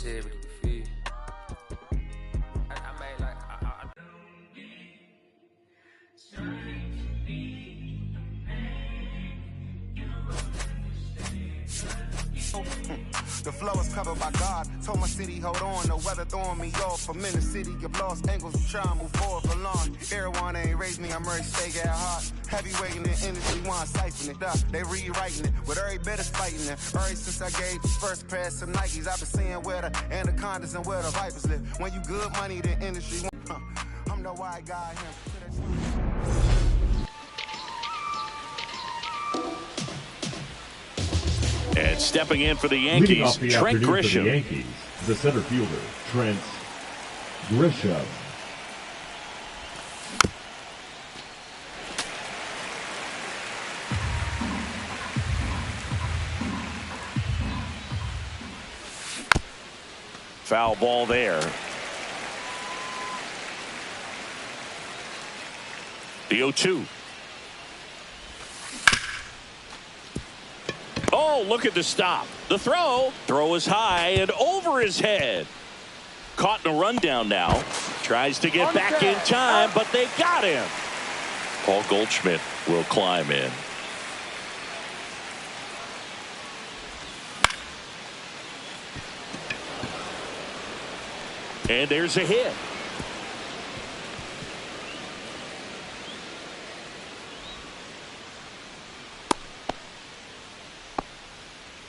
shit, but you feel. I made like The flow is covered by God. Told my city, hold on, the weather throwing me off. I'm in the city of lost angles, I'm trying to move forward for long. Everyone ain't raised me, I'm ready to stay at heart. Heavyweight in the industry, want to siphon it up. They rewriting it, with every bit of fighting it. Ever since I gave the first pair some Nikes, I've been seeing where the anacondas and where the vipers live. When you good money, the industry, I'm the white guy here. And stepping in for the Yankees, Trent Grisham. The Yankees, the center fielder, Trent Grisham. Foul ball there. The 0-2. Oh, look at the stop. The throw. Throw is high and over his head. Caught in a rundown now. Tries to get back in time, but they got him. Paul Goldschmidt will climb in. And there's a hit.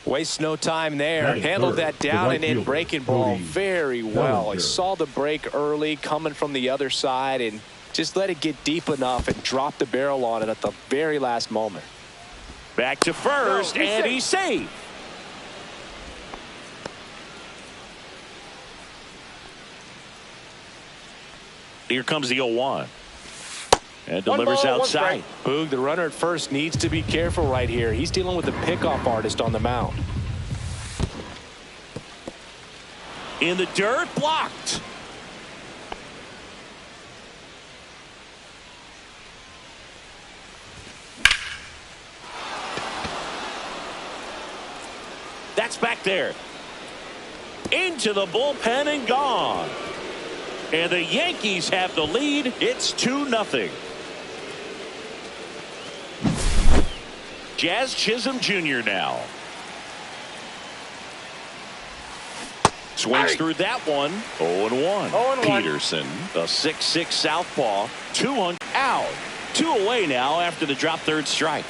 Wastes no time there. Handled that down and in breaking ball very well. He saw the break early coming from the other side and just let it get deep enough and drop the barrel on it at the very last moment. Back to first, and he's safe. Here comes the 0-1. And delivers outside. Boog, the runner at first needs to be careful right here. He's dealing with the pickoff artist on the mound. In the dirt, blocked. That's back there. Into the bullpen and gone. And the Yankees have the lead. It's 2-0. Jazz Chisholm Jr. now. Swings through that one. 0-1. Peterson, a 6'6" southpaw. 200 out. 2 away now after the drop third strike.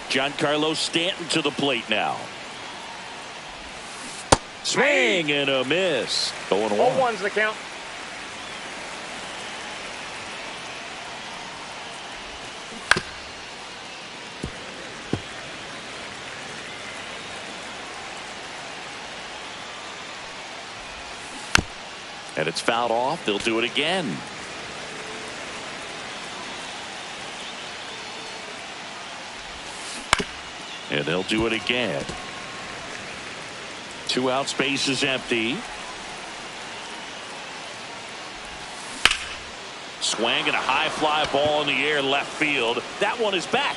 Giancarlo Stanton to the plate now. Swing and a miss. 0-1. 0-1's the count. And it's fouled off. They'll do it again. And they'll do it again. 2 out, space is empty. Swing and a high fly ball in the air left field. That one is back.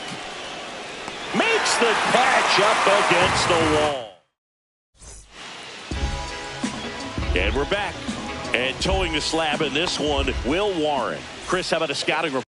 Makes the catch up against the wall. And we're back. And towing the slab in this one, Will Warren. Chris, how about a scouting report?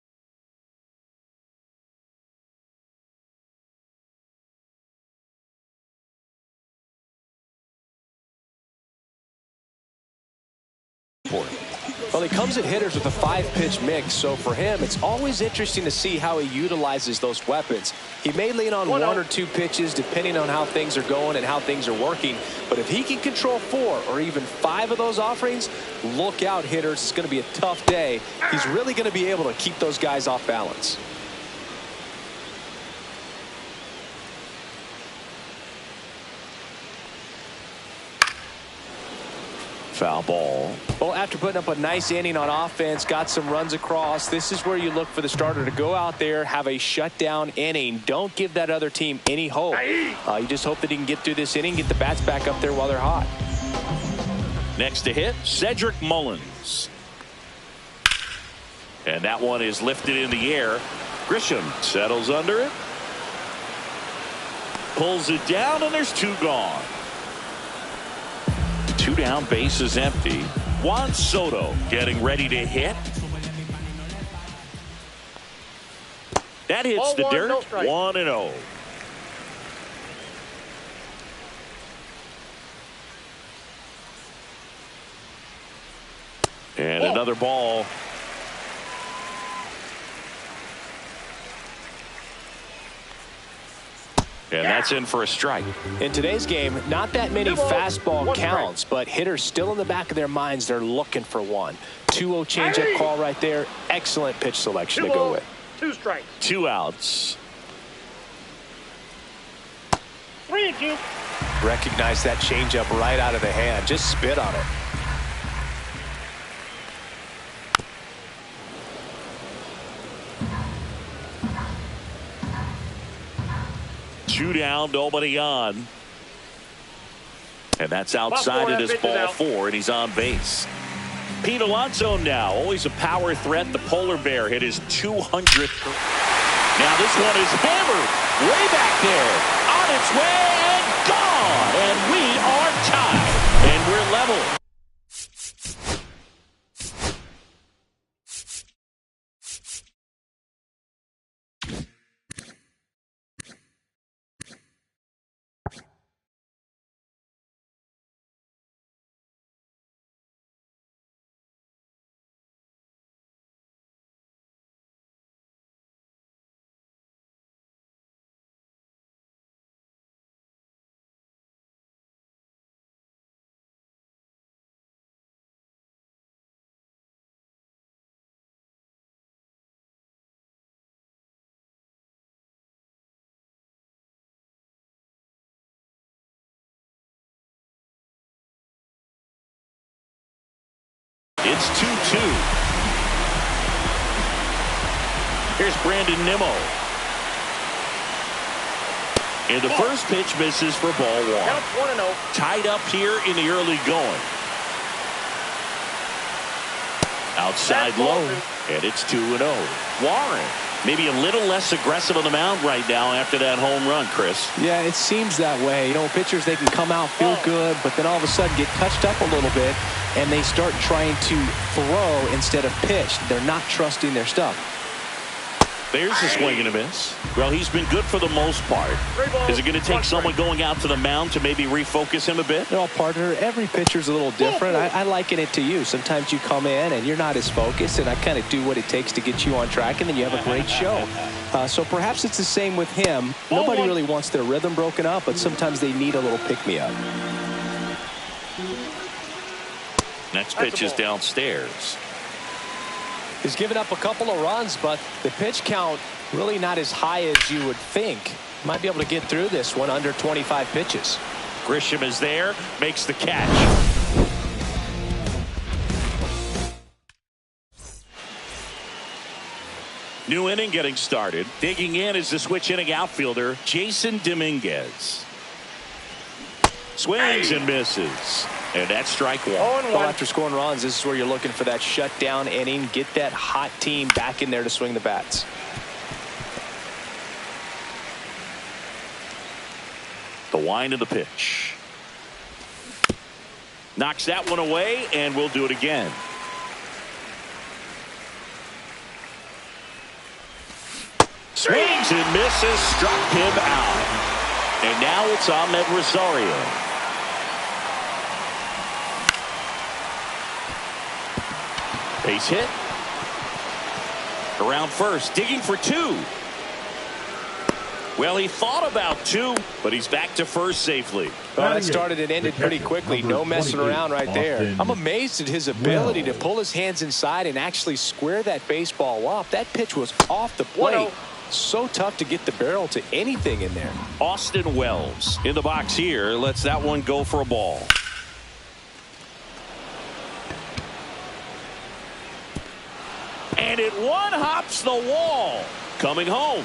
Well, he comes at hitters with a 5-pitch mix, so for him, it's always interesting to see how he utilizes those weapons. He may lean on 1 or 2 pitches depending on how things are going and how things are working, but if he can control 4 or even 5 of those offerings, look out, hitters. It's going to be a tough day. He's really going to be able to keep those guys off balance. Foul ball. Well, after putting up a nice inning on offense, got some runs across, this is where you look for the starter to go out there, have a shutdown inning. Don't give that other team any hope. You just hope that he can get through this inning, get the bats back up there while they're hot. Next to hit, Cedric Mullins. And that one is lifted in the air. Grisham settles under it. Pulls it down, and there's 2 gone. 2 down, bases empty. Juan Soto getting ready to hit. That hits the dirt. 1-0. And another ball. And that's in for a strike. In today's game, not that many fastball counts, but hitters still in the back of their minds, they're looking for one. 2-0 changeup call right there. Excellent pitch selection to go with. 2 strikes. 2 outs. 3-2. Recognize that changeup right out of the hand. Just spit on it. Two down, nobody on. And that's outside. It is ball 4, and he's on base. Pete Alonso now, always a power threat. The polar bear hit his 200th. Now this one is hammered way back there. On its way and gone. And we are tied. And we're level. It's 2-2. Here's Brandon Nimmo. And the first pitch misses for ball 1. 1-0. Tied up here in the early going. Outside low. And it's 2-0. Warren, maybe a little less aggressive on the mound right now after that home run, Chris. Yeah, it seems that way. You know, pitchers, they can come out, feel good, but then all of a sudden get touched up a little bit, and they start trying to throw instead of pitch. They're not trusting their stuff. There's a swing and a miss. Well, he's been good for the most part. Is it going to take someone going out to the mound to maybe refocus him a bit? Well, partner, every pitcher's a little different. I liken it to you. Sometimes you come in and you're not as focused, and I kind of do what it takes to get you on track, and then you have a great show. So perhaps it's the same with him. Nobody really wants their rhythm broken up, but sometimes they need a little pick-me-up. Next pitch is downstairs. He's given up a couple of runs, but the pitch count really not as high as you would think. Might be able to get through this one under 25 pitches. Grisham is there, makes the catch. New inning getting started. Digging in is the switch inning outfielder, Jason Dominguez. Swings and misses. And that's strike 1. Well, after scoring runs, this is where you're looking for that shutdown inning. Get that hot team back in there to swing the bats. The wind of the pitch. Knocks that one away, and we'll do it again. Swings and misses, struck him out. And now it's Ahmed Rosario. Base hit. Around first, digging for 2. Well, he thought about 2, but he's back to first safely. Well, that started and ended pretty quickly. No messing around right there. I'm amazed at his ability to pull his hands inside and actually square that baseball up. That pitch was off the plate. So tough to get the barrel to anything in there. Austin Wells in the box here. Lets that one go for a ball. And it one hops the wall. Coming home.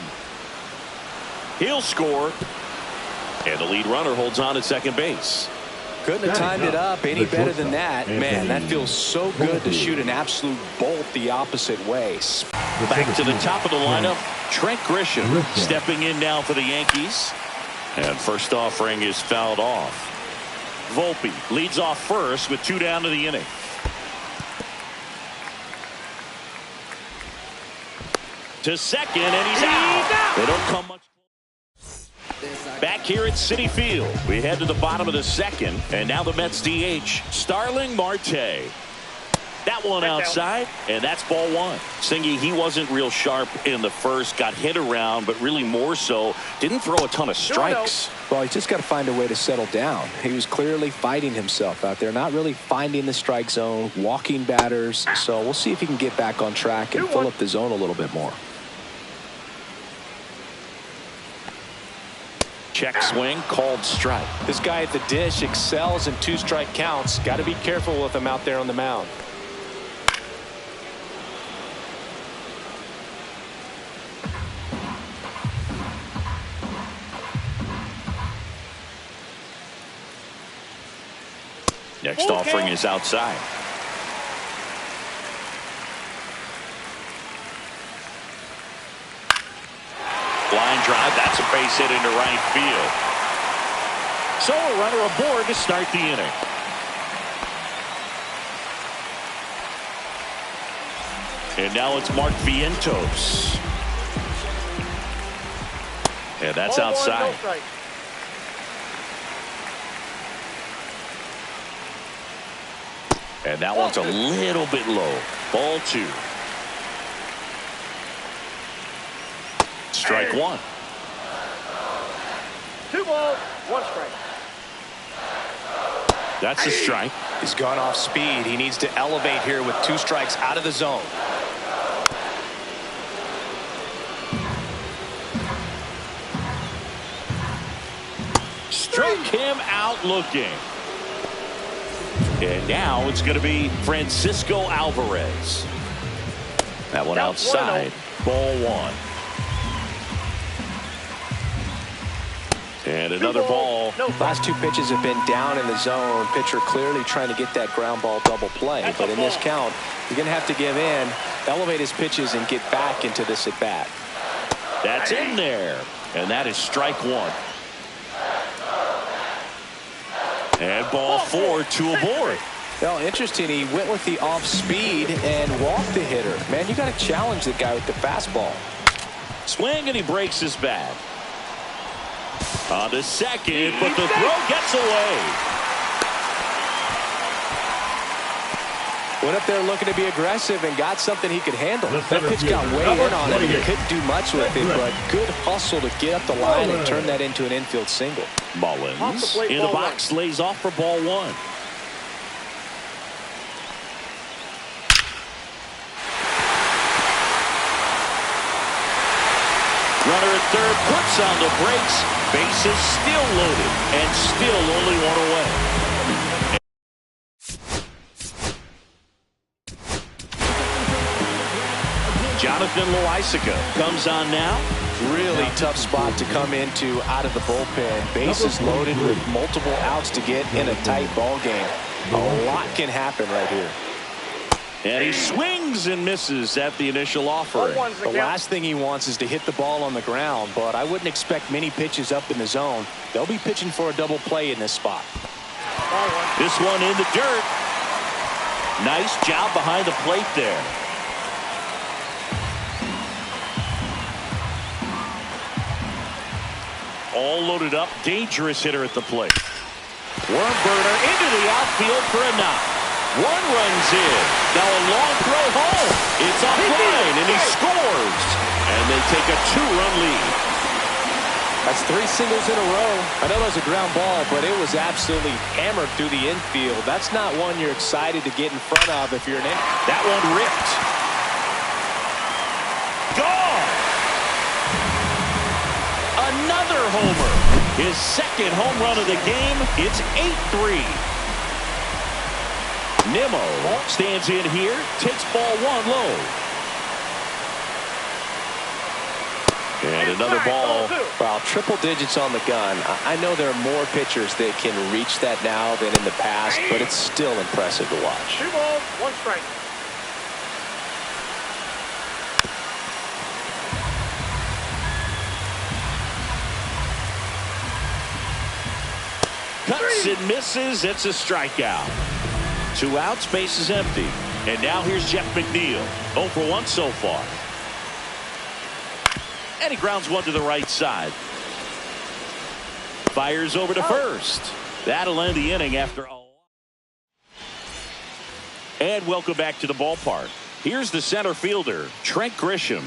He'll score. And the lead runner holds on at second base. Couldn't have timed it up any better than that. Man, that feels so good to shoot an absolute bolt the opposite way. Back to the top of the lineup, Trent Grisham stepping in now for the Yankees. And first offering is fouled off. Volpe leads off first with 2 down to the inning. To second, and he's out. They don't come much. Back here at Citi Field, we head to the bottom of the second, and now the Mets DH, Starling Marte. That one outside, and that's ball 1. Singy, he wasn't real sharp in the first, got hit around, but really more so, didn't throw a ton of strikes. Well, he's just got to find a way to settle down. He was clearly fighting himself out there, not really finding the strike zone, walking batters. So we'll see if he can get back on track and fill up the zone a little bit more. Check swing, called strike. This guy at the dish excels in 2-strike counts. Got to be careful with him out there on the mound. Next offering is outside. Line drive, that's a base hit into right field. So a runner aboard to start the inning. And now it's Mark Vientos. And that's outside. And that one's a little bit low. Ball 2. Strike 1. 2 balls, 1 strike. That's a strike. He's gone off speed. He needs to elevate here with 2 strikes out of the zone. Struck him out looking. And now it's going to be Francisco Alvarez. That one outside. Ball 1. And another ball. Last 2 pitches have been down in the zone. Pitcher clearly trying to get that ground ball double play. But in this count, you're going to have to give in, elevate his pitches, and get back into this at bat. That's in there. And that is strike 1. And ball 4, 2 aboard. Well, interesting. He went with the off speed and walked the hitter. Man, you got to challenge the guy with the fastball. Swing, and he breaks his bat. On to second, but the throw gets away. Went up there looking to be aggressive and got something he could handle. That pitch got way in on him. He couldn't do much with it, but good hustle to get up the line and turn that into an infield single. Mullins in the box, lays off for ball 1. Runner at third puts on the brakes. Bases still loaded and still only 1 away. Jonathan Loaisiga comes on now. Really tough spot to come into out of the bullpen. Bases loaded with multiple outs to get in a tight ball game. A lot can happen right here. And he swings and misses at the initial offering. The last thing he wants is to hit the ball on the ground, but I wouldn't expect many pitches up in the zone. They'll be pitching for a double play in this spot. This one in the dirt. Nice job behind the plate there. All loaded up. Dangerous hitter at the plate. Worm burner into the outfield for a knock. 1 runs in. Now a long throw home. It's offline, and he scores. And they take a 2-run lead. That's 3 singles in a row. I know that was a ground ball, but it was absolutely hammered through the infield. That's not one you're excited to get in front of if you're an in. That one ripped. Gone. Another homer. His second home run of the game. It's 8-3. Nimmo stands in here, takes ball 1 low. And another ball. Wow, triple digits on the gun. I know there are more pitchers that can reach that now than in the past, but it's still impressive to watch. 2 balls, 1 strike. Swings and misses. It's a strikeout. 2 outs, base is empty. And now here's Jeff McNeil. 0 for 1 so far. And he grounds one to the right side. Fires over to first. That'll end the inning after all. And welcome back to the ballpark. Here's the center fielder, Trent Grisham.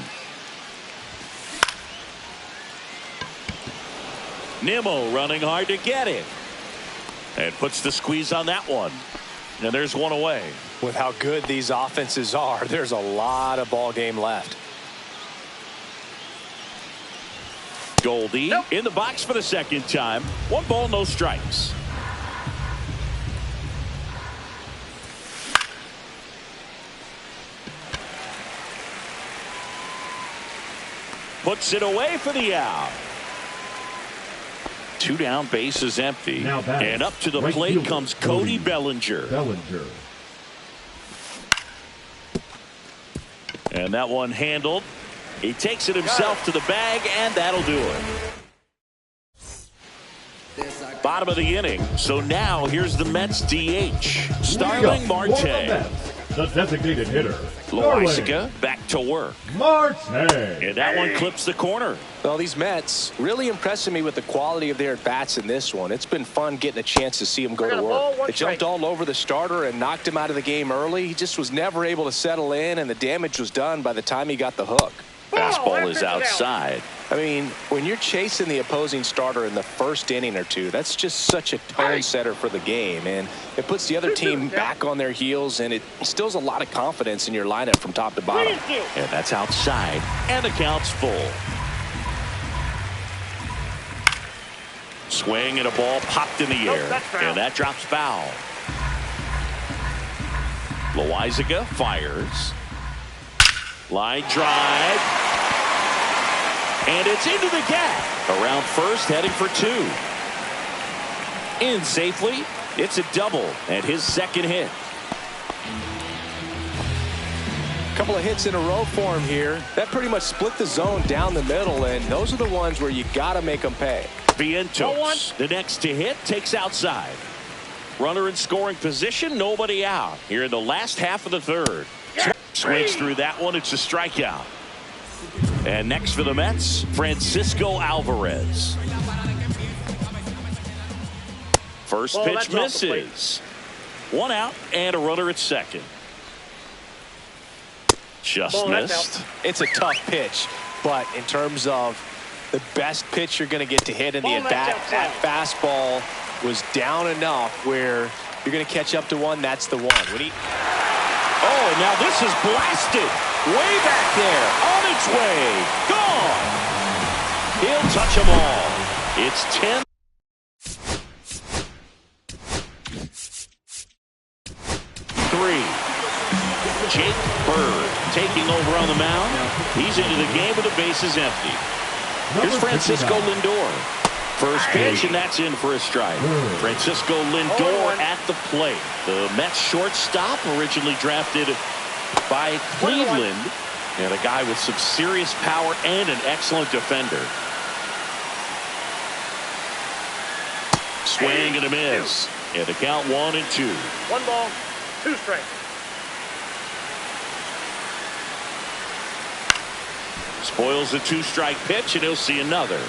Nimmo running hard to get it. And puts the squeeze on that one. And there's one away. With how good these offenses are, there's a lot of ball game left. Goldie in the box for the second time. 1 ball, no strikes. Puts it away for the out. 2 down, base is empty. And up to the plate comes Cody Bellinger. And that one handled. He takes it himself to the bag, and that'll do it. Bottom of the inning. So now here's the Mets DH. Starling Marte. The designated hitter. Loizaga back to work. Marte. And that one clips the corner. Well, these Mets really impressing me with the quality of their at-bats in this one. It's been fun getting a chance to see him go to work. They jumped all over the starter and knocked him out of the game early. He just was never able to settle in, and the damage was done by the time he got the hook. Fastball is outside. I mean, when you're chasing the opposing starter in the first inning or two, that's just such a tone setter for the game, and it puts the other team back on their heels, and it instills a lot of confidence in your lineup from top to bottom. And that's outside, and the count's full. Swing and a ball popped in the air, and that drops foul. Loizaga fires. Line drive. And it's into the gap. Around first, heading for 2. In safely. It's a double and his second hit. A couple of hits in a row for him here. That pretty much split the zone down the middle, and those are the ones where you got to make them pay. Vientos, the next to hit, takes outside. Runner in scoring position, nobody out. Here in the last half of the third. Swings through that one. It's a strikeout. And next for the Mets, Francisco Alvarez. First pitch misses. 1 out and a runner at second. Just missed. It's a tough pitch, but in terms of the best pitch you're going to get to hit in the at-bat, that fastball was down enough where you're going to catch up to one. That's the one. Oh, now this is blasted. Way back there. On its way. Gone. He'll touch them all. It's 10. Jake Bird taking over on the mound. He's into the game with the bases empty. Here's Francisco Lindor. First pitch, and that's in for a strike. Francisco Lindor at the plate. The Mets shortstop, originally drafted by Cleveland, and a guy with some serious power and an excellent defender. Swing and a miss. And the count 1-2. 1 ball, 2 strikes. Spoils the 2-strike pitch, and he'll see another.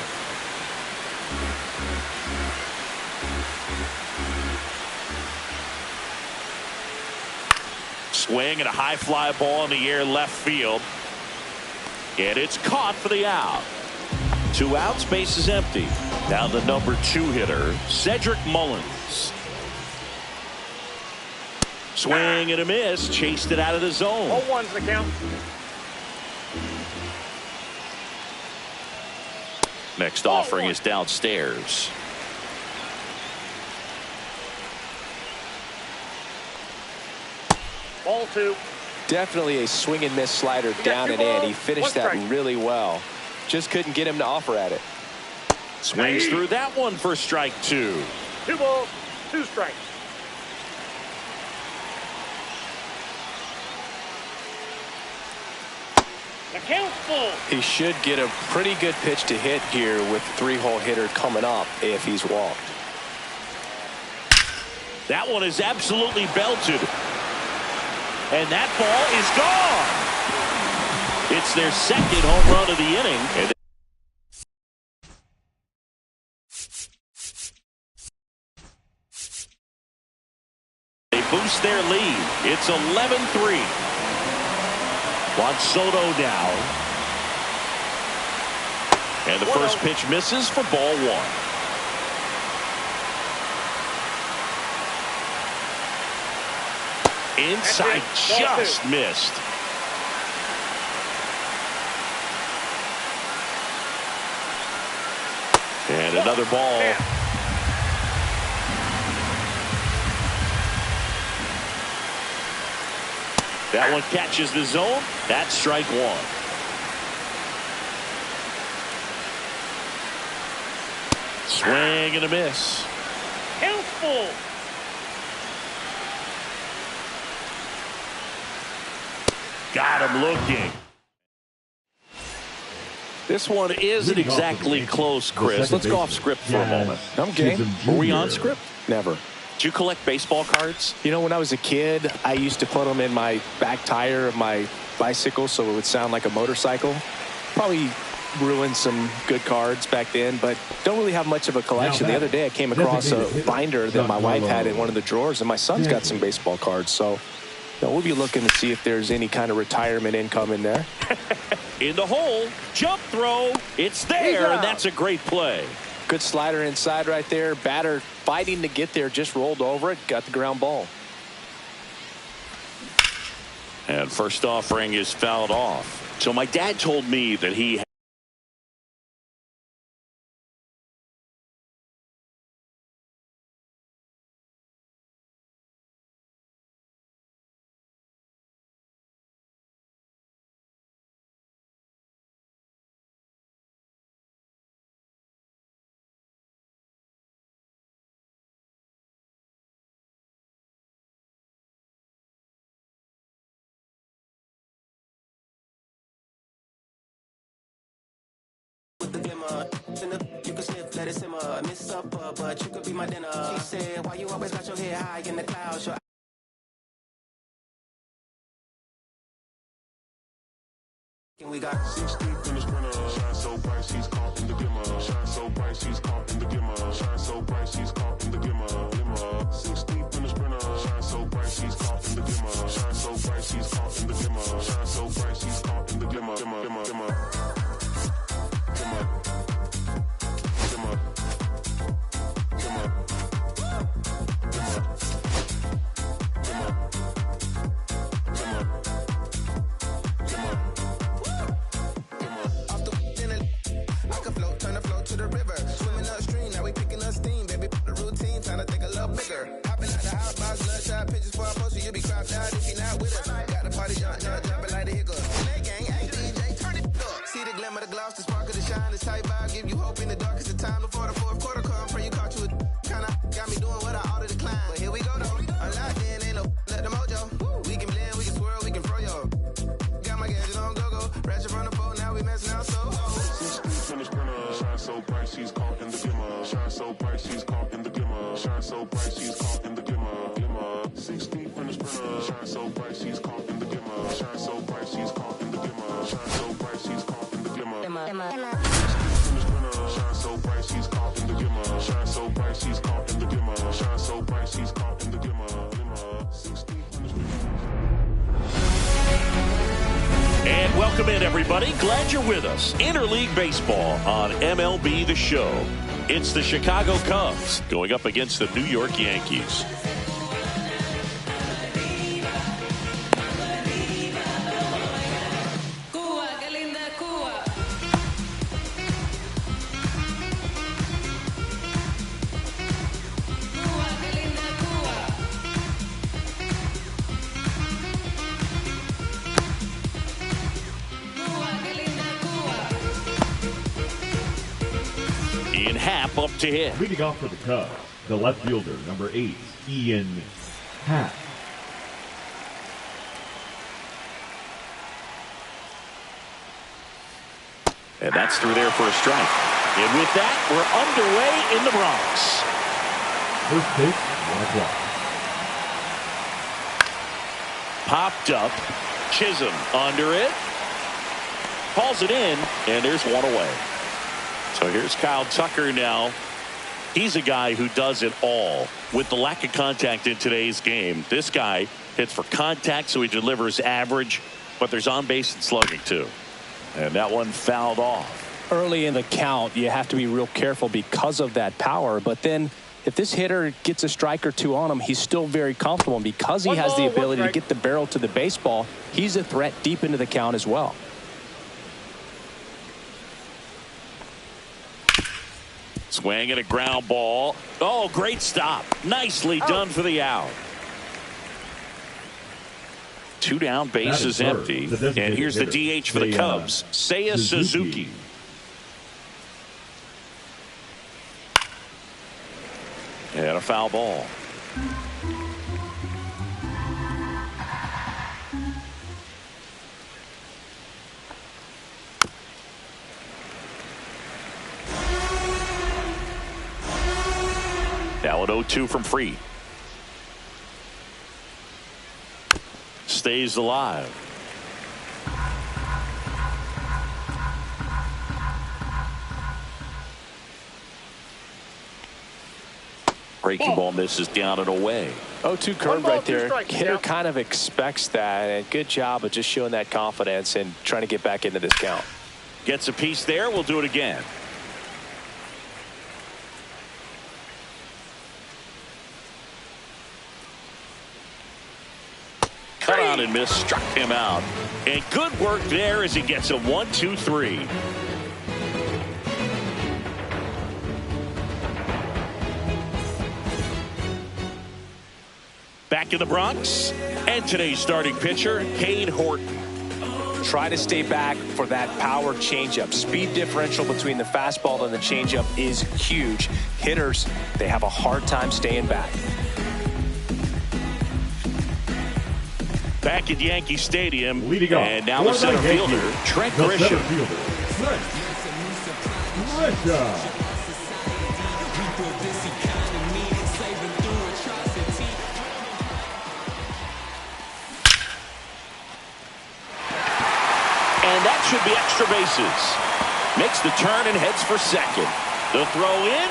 Swing and a high fly ball in the air left field. And it's caught for the out. 2 outs, base is empty. Now the number 2 hitter, Cedric Mullins. Swing and a miss. Chased it out of the zone. 0-1's the count. Next offering is downstairs. Ball 2. Definitely a swing and miss slider down and in. He finished that really well. Just couldn't get him to offer at it. Swings through that one for strike 2. 2 balls, 2 strikes. The count's full. He should get a pretty good pitch to hit here with the 3-hole hitter coming up if he's walked. That one is absolutely belted. And that ball is gone. It's their second home run of the inning. And they boost their lead. It's 11-3. Juan Soto now. And the first pitch misses for ball one. Inside, just missed. And another ball. That one catches the zone. That's strike one. Swing and a miss. Helpful. Got him looking. This one isn't exactly close, Chris. Let's go off script for a moment. I'm game. Were we on script? Never. Did you collect baseball cards? You know, when I was a kid, I used to put them in my back tire of my bicycle so it would sound like a motorcycle. Probably ruined some good cards back then, but don't really have much of a collection. The other day I came across a binder that my wife had in one of the drawers, and my son's got some baseball cards. So we'll be looking to see if there's any kind of retirement income in there. In the hole, jump throw. It's there, and that's a great play. Good slider inside right there. Batter fighting to get there, just rolled over it, got the ground ball. And first offering is fouled off. So my dad told me that he You can slip, let it simmer, miss supper, but you could be my dinner. She said, why you always got your head high in the clouds? We got 6 deep in the sprinter. Shine so bright, she's caught in the glimmer. Shine so bright, she's caught in the glimmer. Shine so bright, she's caught in the glimmer. 6 deep in the sprinter. Shine so bright, she's caught in the glimmer. Shine so bright, she's caught in the glimmer. Shine so bright, she's caught in the glimmer. And welcome in, everybody. Glad you're with us. Interleague Baseball on MLB The Show. It's the Chicago Cubs going up against the New York Yankees. Up to hit. Leading off for the Cubs, the left fielder, number 8, Ian Happ. And that's through there for a strike. And with that, we're underway in the Bronx. First pitch, 1 o'clock. Popped up. Chisholm under it. Calls it in, and there's one away. So here's Kyle Tucker now. He's a guy who does it all. With the lack of contact in today's game, this guy hits for contact, so he delivers average, but there's on base and slugging too. And that one fouled off. Early in the count, you have to be real careful because of that power. But then if this hitter gets a strike or two on him, he's still very comfortable. And because he has the ability to get the barrel to the baseball, he's a threat deep into the count as well. Swing and a ground ball. Oh, great stop. Nicely done for the out. 2 down, base is empty. And here's the DH for the Cubs, Seiya Suzuki. And a foul ball. Now an 0-2 from Fried. Stays alive. Breaking ball misses down and away. 0-2 curve right there. Hitter kind of expects that, and good job of just showing that confidence and trying to get back into this count. Gets a piece there. We'll do it again. Cut out and miss, struck him out. And good work there as he gets a 1-2-3. Back in the Bronx, and today's starting pitcher, Cade Horton. Try to stay back for that power changeup. Speed differential between the fastball and the changeup is huge. Hitters, they have a hard time staying back. Back at Yankee Stadium, Leading off, and now the center fielder, Trent Grisham. And that should be extra bases. Makes the turn and heads for second. The throw in.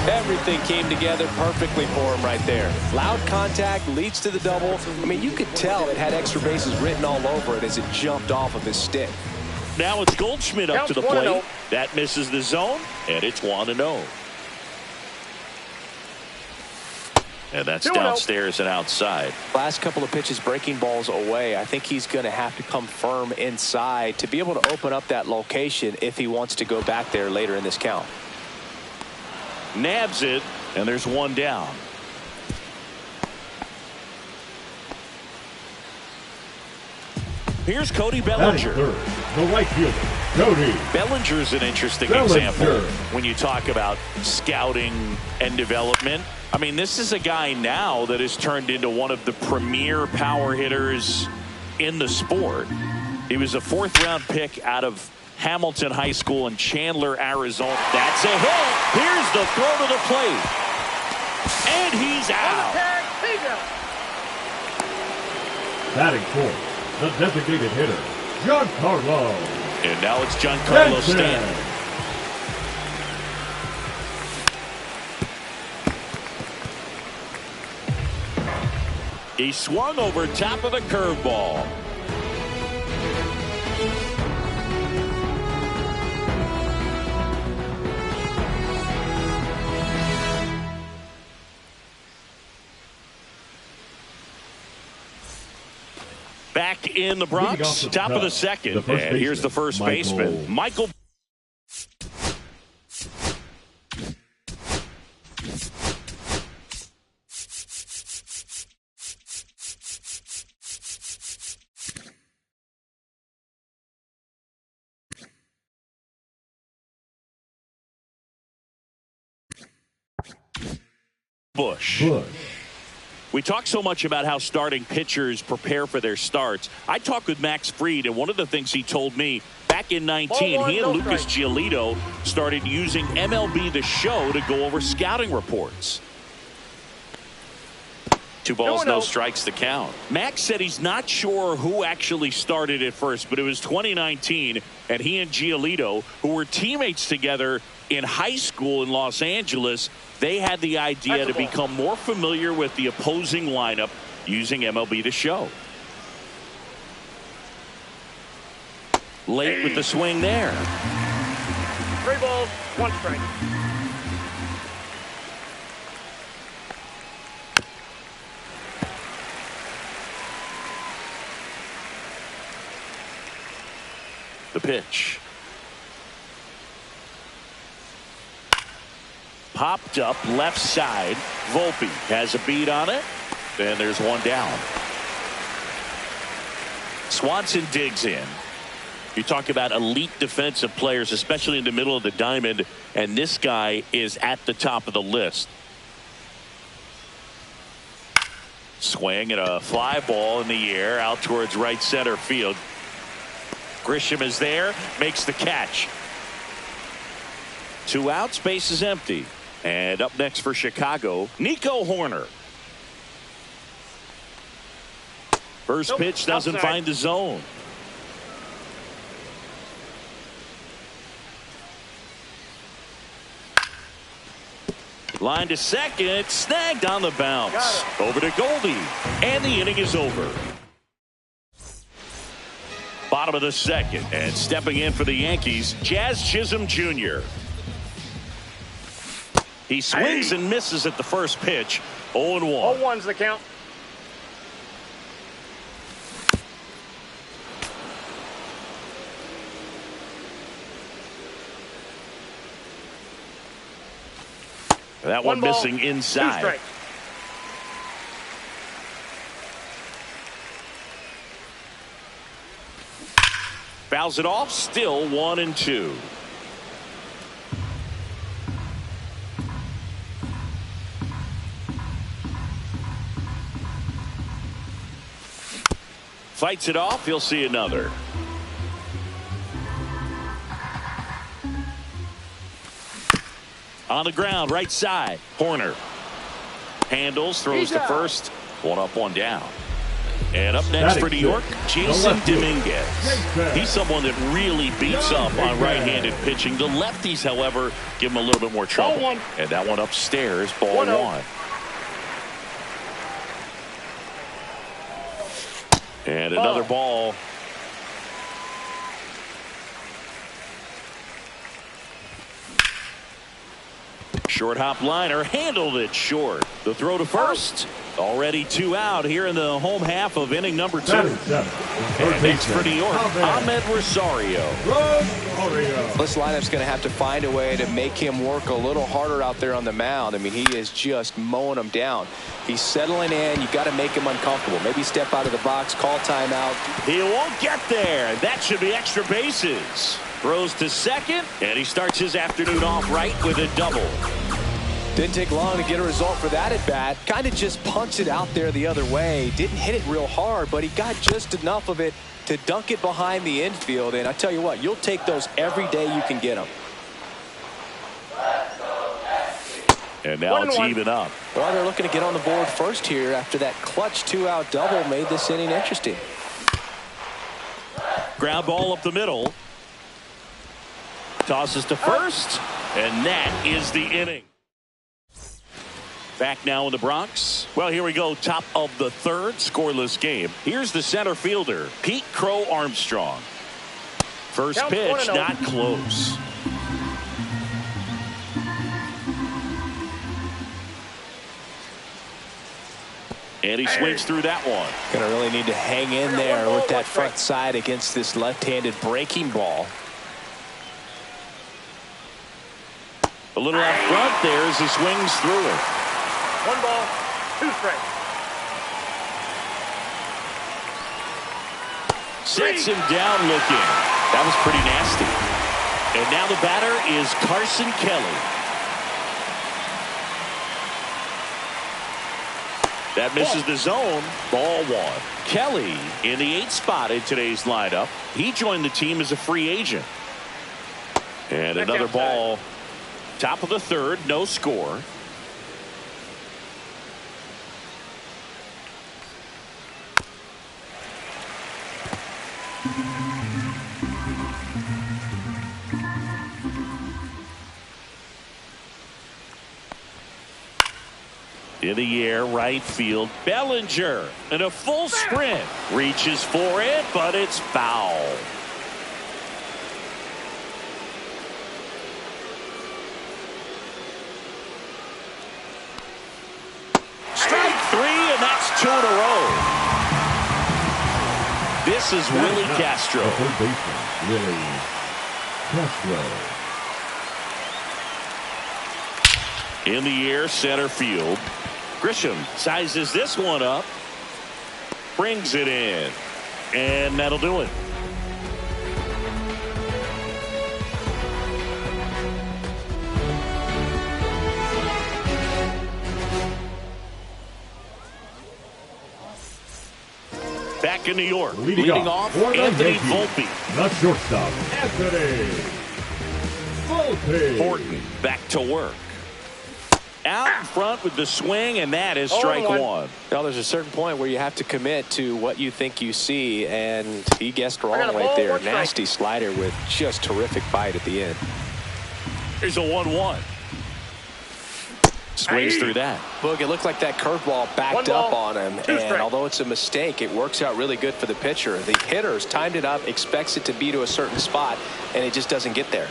Everything came together perfectly for him right there. Loud contact leads to the double. I mean, you could tell it had extra bases written all over it as it jumped off of his stick. Now it's Goldschmidt up to the plate. That misses the zone, and it's 1-0. And that's downstairs and outside. Last couple of pitches breaking balls away. I think he's going to have to come firm inside to be able to open up that location if he wants to go back there later in this count. Nabs it, and there's one down. Here's Cody Bellinger. The right fielder, Cody. Bellinger's an interesting example when you talk about scouting and development. I mean, this is a guy now that has turned into one of the premier power hitters in the sport. He was a 4th-round pick out of Hamilton High School in Chandler, Arizona. That's a hit. Here's the throw to the plate. And he's out. Batting fourth, the designated hitter, Giancarlo. And now it's Giancarlo Stanton. He swung over top of the curveball. Back in the Bronx, top of the second. And here's the first baseman, Michael. Bush. We talk so much about how starting pitchers prepare for their starts. I talked with Max Fried, and one of the things he told me back in 19, he and Lucas Giolito started using MLB The Show to go over scouting reports. 2 balls, no strikes to count. Max said he's not sure who actually started it first, but it was 2019, and he and Giolito, who were teammates together in high school in Los Angeles, they had the idea to become more familiar with the opposing lineup using MLB The Show. Late with the swing there. 3 balls, 1 strike. The pitch. Popped up left side. Volpe has a beat on it. And there's 1 down. Swanson digs in. You talk about elite defensive players, especially in the middle of the diamond, and this guy is at the top of the list. Swing and a fly ball in the air out towards right center field. Grisham is there, makes the catch. 2 outs, base is empty. And up next for Chicago, Nico Hoerner. First pitch doesn't find the zone. Line to second, snagged on the bounce. Over to Goldie, and the inning is over. Bottom of the second, and stepping in for the Yankees, Jazz Chisholm Jr. He swings and misses at the first pitch. 0-1. 0-1's the count. That one missing inside. 2 strikes. Fouls it off, still 1-2. Fights it off, he'll see another. On the ground, right side. Hoerner handles, throws to first. 1 up, 1 down. And up next for New York, Jason Dominguez. He's someone that really beats up on right-handed pitching. The lefties, however, give him a little bit more trouble. And that one upstairs, ball 1. And another ball. Short hop liner, handled it short. The throw to first. Already 2 out here in the home half of inning number 2. And next for New York, Ahmed Rosario. This lineup's going to have to find a way to make him work a little harder out there on the mound. I mean, he is just mowing them down. He's settling in. You got to make him uncomfortable. Maybe step out of the box, call timeout. He won't get there. That should be extra bases. Throws to second, and he starts his afternoon off right with a double. Didn't take long to get a result for that at bat. Kind of just punched it out there the other way. Didn't hit it real hard, but he got just enough of it to dunk it behind the infield. And I tell you what, you'll take those every day you can get them. And now it's even up. Well, they're looking to get on the board first here after that clutch 2-out double made this inning interesting. Ground ball up the middle. Tosses to first, and that is the inning. Back now in the Bronx. Well, here we go. Top of the 3rd, scoreless game. Here's the center fielder, Pete Crow Armstrong. First pitch, not close. And he swings through that one. Gonna really need to hang in there with that front side against this left-handed breaking ball. A little out front there as he swings through it. 1 ball, 2 strikes. Sets him down looking. That was pretty nasty. And now the batter is Carson Kelly. That misses the zone. Ball 1. Kelly in the 8th spot in today's lineup. He joined the team as a free agent. And another ball. Top of the 3rd, no score. In the air, right field, Bellinger in a full sprint. Reaches for it, but it's foul. Strike 3, and that's 2 in a row. This is Willie Castro. Third baseman, Willie Castro. In the air, center field. Grisham sizes this one up. Brings it in. And that'll do it. Back in New York, leading off Anthony Volpe. The shortstop, Anthony Volpe. Horton back to work. Out in front with the swing, and that is strike 1. Well, there's a certain point where you have to commit to what you think you see, and he guessed wrong right there. Nasty slider with just terrific bite at the end. Here's a 1-1. Swings through that. Look, it looked like that curveball backed up on him, and although it's a mistake, it works out really good for the pitcher. The hitter's timed it up, expects it to be to a certain spot, and it just doesn't get there.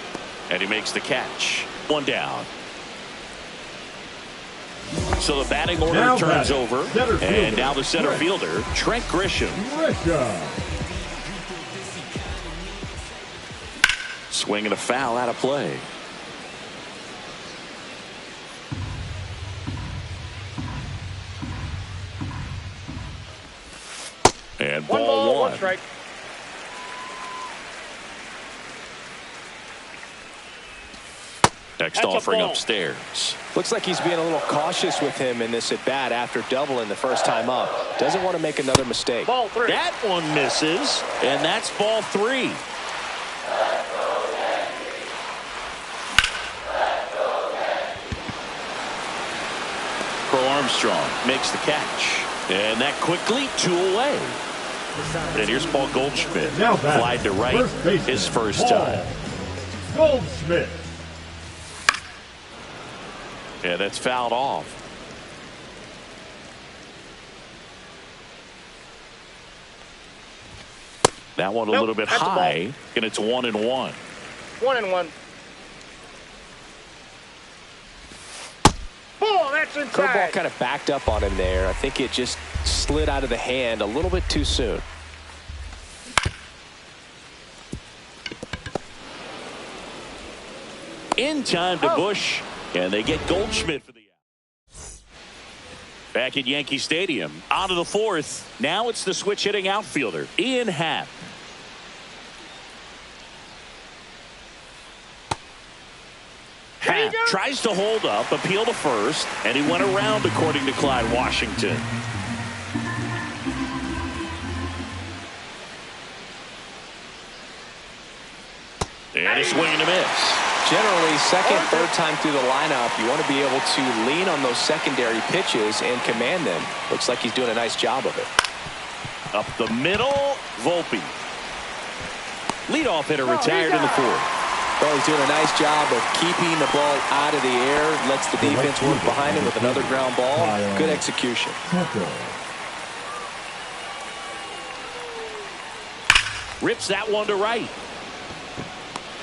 And he makes the catch. 1 down. So the batting order now turns over, and now the center Trent. fielder, Trent Grisham. Swinging a foul out of play. And ball 1. Strike. Next offering upstairs. Looks like he's being a little cautious with him in this at bat after doubling the first time up. Doesn't want to make another mistake. Ball 3. That one misses, and that's ball 3. Crow Armstrong makes the catch, and that quickly 2 away. And here's Paul Goldschmidt. Now fly to right, his first time. Goldschmidt. Yeah, that's fouled off. That one a little bit high, and it's 1-1. 1-1. Oh, that's inside. Curveball kind of backed up on him there. I think it just slid out of the hand a little bit too soon. In time to Bush, and they get Goldschmidt for the out. Back at Yankee Stadium, out of the 4th. Now it's the switch hitting outfielder, Ian Happ. Happ tries to hold up, appeal to first, and he went around according to Clyde Washington. And a swing and a miss. Generally, second, third time through the lineup, you want to be able to lean on those secondary pitches and command them. Looks like he's doing a nice job of it. Up the middle, Volpe. Leadoff hitter retired in the 4th. Well, he's doing a nice job of keeping the ball out of the air. Lets the defense work behind him with another ground ball. Good execution. Rips that one to right.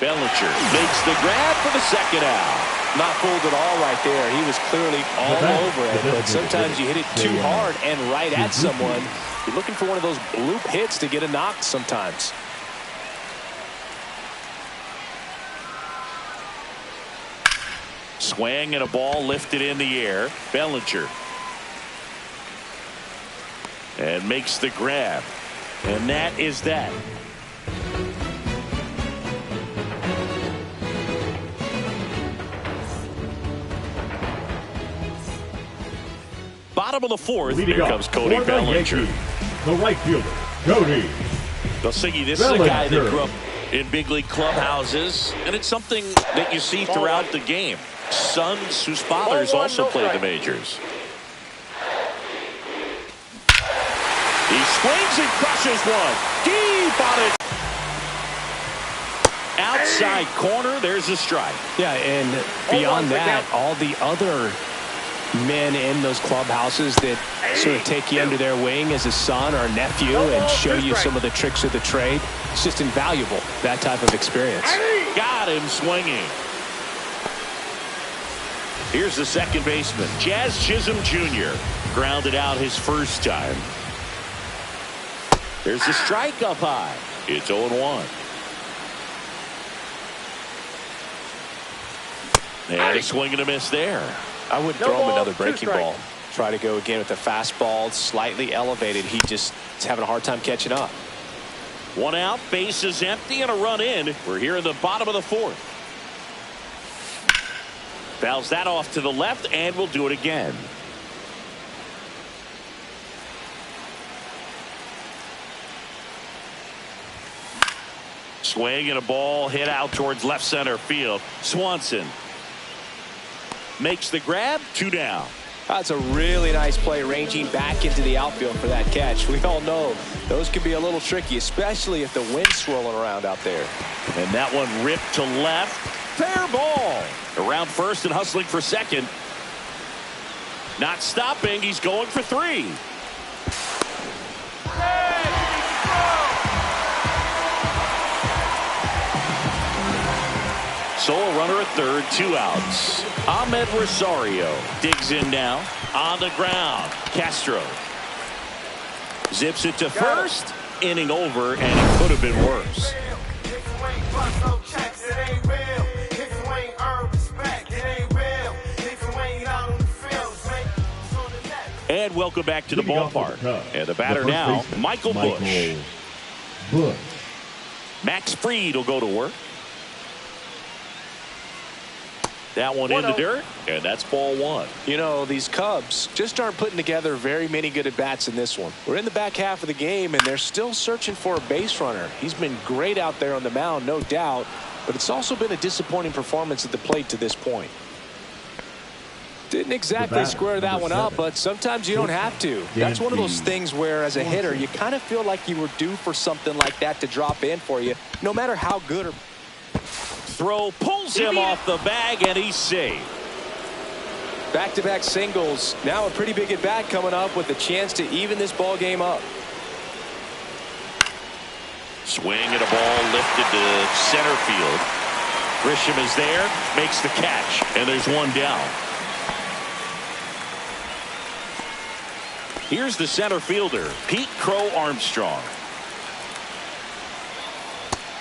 Bellinger makes the grab for the second out. Not fooled at all right there. He was clearly all over it. But sometimes you hit it too hard and right at someone. You're looking for one of those bloop hits to get a knock sometimes. Swing and a ball lifted in the air. Bellinger. And makes the grab. And that is that. Bottom of the 4th. Leading Here up comes Cody for the Bellinger. Yankees, the right fielder, Cody. Siggy, this is a guy that grew up in big league clubhouses, and it's something that you see throughout the game. Sons whose fathers also played the majors. He swings and crushes one. Deep on it. Outside corner, there's a strike. Yeah, and beyond that, all the other men in those clubhouses that sort of take you under their wing as a son or a nephew and show you some of the tricks of the trade. It's just invaluable, that type of experience. Got him swinging. Here's the second baseman, Jazz Chisholm Jr. Grounded out his first time. There's the strike up high. It's 0-1. And a swing and a miss there. I wouldn't throw him another breaking ball. Try to go again with the fastball, slightly elevated. He just is having a hard time catching up. One out, base is empty, and a run in. We're here in the bottom of the fourth. Fouls that off to the left, and we'll do it again. Swing and a ball hit out towards left center field. Swanson makes the grab. 2 down. That's a really nice play, ranging back into the outfield for that catch. We all know those can be a little tricky, especially if the wind's swirling around out there. And that one ripped to left. Fair ball. Around first and hustling for second. Not stopping. He's going for 3. So a runner at third, 2 outs. Ahmed Rosario digs in now. On the ground. Castro zips it to first. Inning over, and it could have been worse. And welcome back to the ballpark. And the batter now, Michael Busch. Max Fried will go to work. That one in the dirt, and that's ball 1. You know, these Cubs just aren't putting together very many good at-bats in this one. We're in the back half of the game, and they're still searching for a base runner. He's been great out there on the mound, no doubt, but it's also been a disappointing performance at the plate to this point. Didn't exactly square that one up, but sometimes you don't have to. That's one of those things where, as a hitter, you kind of feel like you were due for something like that to drop in for you, no matter how good or... Throw pulls him off the bag, and he's safe. Back-to-back singles. Now a pretty big at-bat coming up with a chance to even this ball game up. Swing and a ball lifted to center field. Grisham is there, makes the catch, and there's 1 down. Here's the center fielder, Pete Crow Armstrong.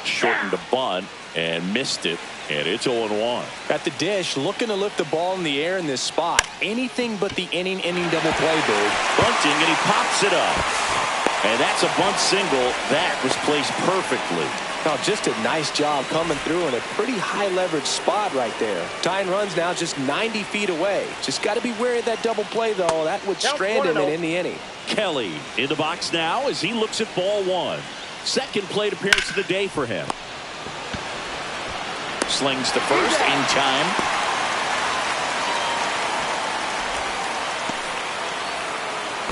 Shortened the bunt and missed it, and it's 0-1. At the dish, looking to lift the ball in the air in this spot. Anything but the inning double play, dude. Bunting, and he pops it up. And that's a bunt single. That was placed perfectly. Now, just a nice job coming through in a pretty high leverage spot right there. Tying runs now just 90 feet away. Just got to be wary of that double play, though. That would strand him and end the inning. Kelly in the box now as he looks at ball 1. Second plate appearance of the day for him. Slings to first in time.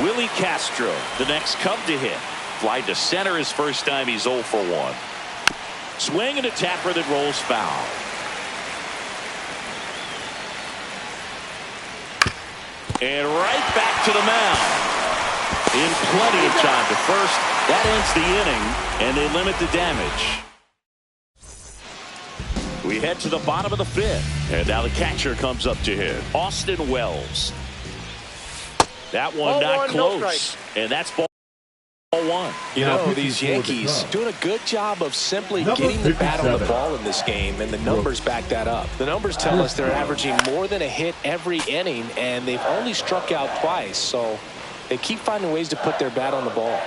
Willie Castro, the next Cub to hit. Fly to center his first time. He's 0 for 1. Swing and a tapper that rolls foul. And right back to the mound. In plenty of time to first. That ends the inning, and they limit the damage. We head to the bottom of the 5th, and now the catcher comes up to hit. Austin Wells. That one not close, and that's ball 1. You know, these Yankees doing a good job of simply getting the bat on the ball in this game, and the numbers back that up. The numbers tell us they're averaging more than a hit every inning, and they've only struck out twice, so they keep finding ways to put their bat on the ball.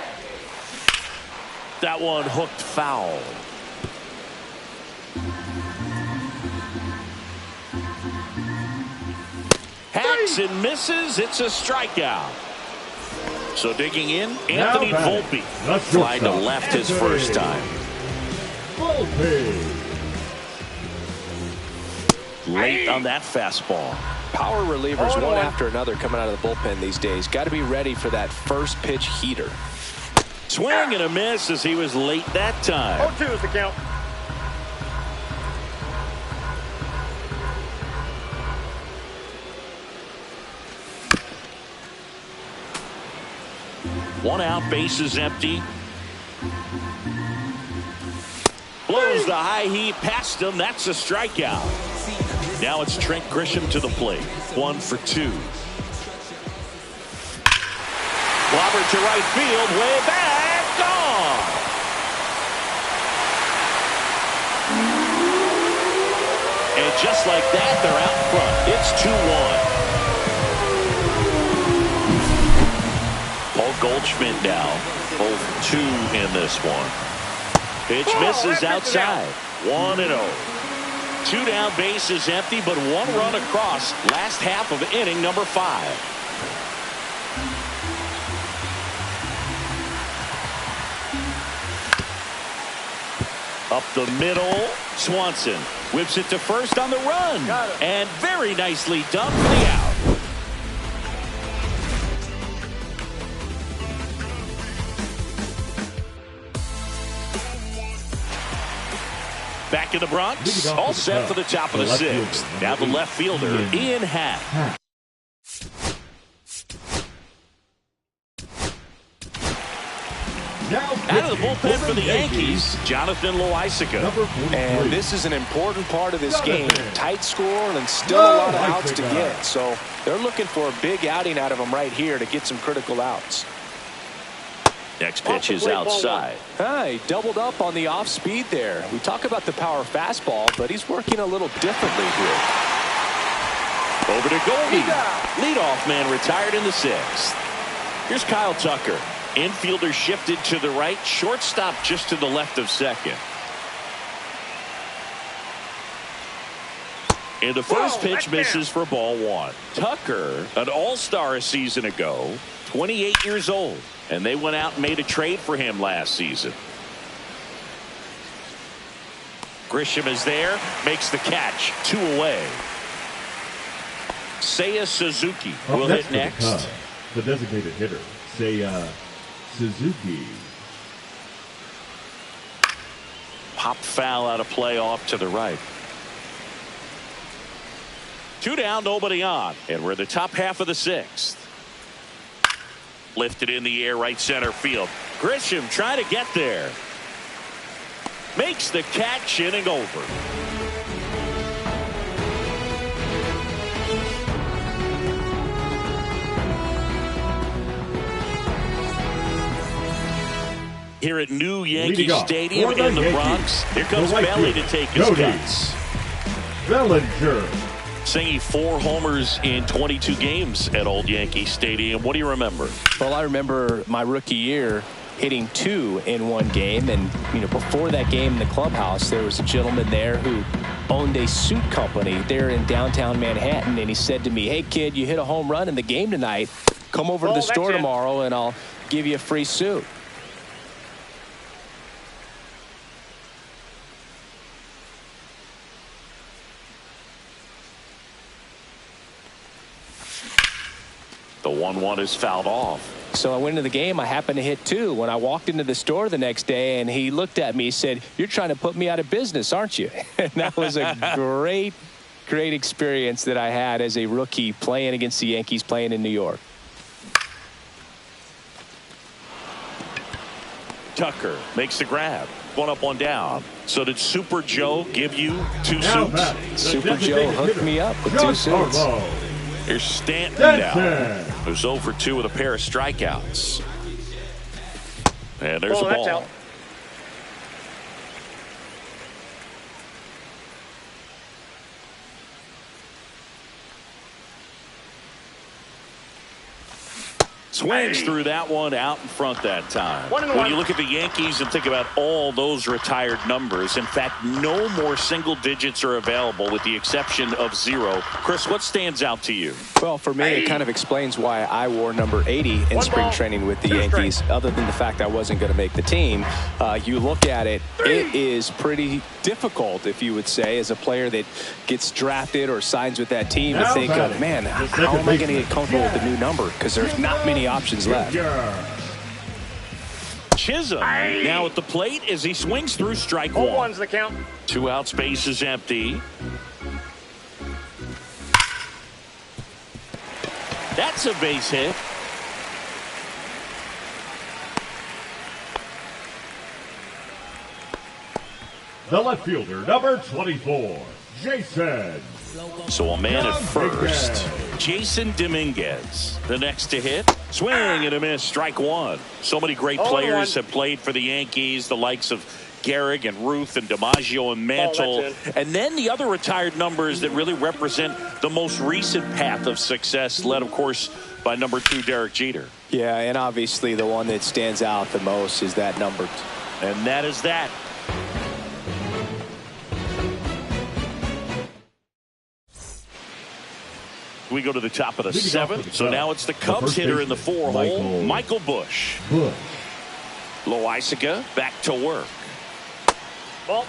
That one hooked foul. Hacks and misses. It's a strikeout. So digging in, Anthony Volpe. Fly to left his first time. Late on that fastball. Power relievers one after another coming out of the bullpen these days. Got to be ready for that first pitch heater. Swing and a miss as he was late that time. 0-2 is the count. One out, bases empty. Blows the high heat past him. That's a strikeout. Now it's Trent Grisham to the plate. 1 for 2. Clobbered to right field. Way back. Gone. And just like that, they're out front. It's 2-1. Paul Goldschmidt now. Both 2 in this one. Pitch misses outside. 1-0. 2 down, bases empty, but 1 run across. Last half of inning number 5. Up the middle, Swanson whips it to first on the run. And very nicely done for the out. Back in the Bronx, all set for the top of the 6th. Now the left fielder, Ian Happ. Out of the bullpen for the Yankees, Jonathan Loaisiga. And this is an important part of this game. Tight score and still a lot of outs to get. So they're looking for a big outing out of him right here to get some critical outs. Next pitch is outside. He doubled up on the off speed there. We talk about the power fastball, but he's working a little differently here. Over to Goldie. Leadoff man retired in the 6th. Here's Kyle Tucker. Infielder shifted to the right. Shortstop just to the left of second. And the first pitch misses for ball 1. Tucker, an all-star a season ago, 28 years old. And they went out and made a trade for him last season. Grisham is there, makes the catch. 2 away. Seiya Suzuki will hit next. The designated hitter, Seiya Suzuki. Pop foul out of play off to the right. 2 down, nobody on. And we're in the top half of the 6th. Lifted in the air, right center field. Grisham trying to get there. Makes the catch, inning over. Here at New Yankee Stadium in the Bronx, here comes Belly to take his cuts. Bellinger. Singing 4 homers in 22 games at Old Yankee Stadium. What do you remember? Well, I remember my rookie year hitting 2 in 1 game. And, before that game in the clubhouse, there was a gentleman there who owned a suit company there in downtown Manhattan. And he said to me, "Hey, kid, you hit a home run in the game tonight. Come over to the store tomorrow and I'll give you a free suit." The 1-1 is fouled off. So I went into the game. I happened to hit 2. When I walked into the store the next day, and he looked at me, he said, "You're trying to put me out of business, aren't you?" And that was a great experience that I had as a rookie playing against the Yankees, playing in New York. Tucker makes the grab. 1 up, 1 down. So did Super Joe give you 2 suits? Super Joe hooked me up with 2 suits. Here's Stanton now, who's 0 for 2 with a pair of strikeouts. And there's a ball. Swings through that one, out in front that time. When you look at the Yankees and think about all those retired numbers, in fact, no more single digits are available with the exception of 0. Chris, what stands out to you? Well, for me, it kind of explains why I wore number 80 in spring training with the Yankees, other than the fact I wasn't going to make the team. You look at it, it is pretty difficult, if you would say, as a player that gets drafted or signs with that team to think of, man, how am I going to get comfortable with the new number? Because there's not many options left. Chisholm now at the plate as he swings through strike 1. 1's the count. 2 out, space is empty. That's a base hit. the left fielder, number 24, Jason. So a man at first, Jason Dominguez. The next to hit, swing and a miss, strike one. So many great players have played for the Yankees, the likes of Gehrig and Ruth and DiMaggio and Mantle. And then the other retired numbers that really represent the most recent path of success, led, of course, by number 2, Derek Jeter. Yeah, and obviously the one that stands out the most is that number. And that is that. We go to the top of the 7th. So now it's the Cubs hitter in the 4-hole, Michael Busch. Loisaga back to work. Ball.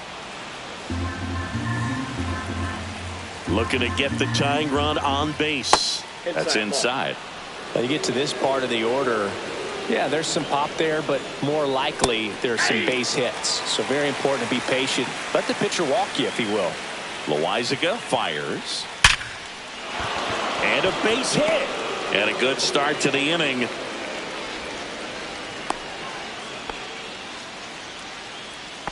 Looking to get the tying run on base. That's inside. Now you get to this part of the order. Yeah, there's some pop there, but more likely there's some base hits. So very important to be patient. Let the pitcher walk you, if he will. Loisaga fires. And a base hit. And a good start to the inning.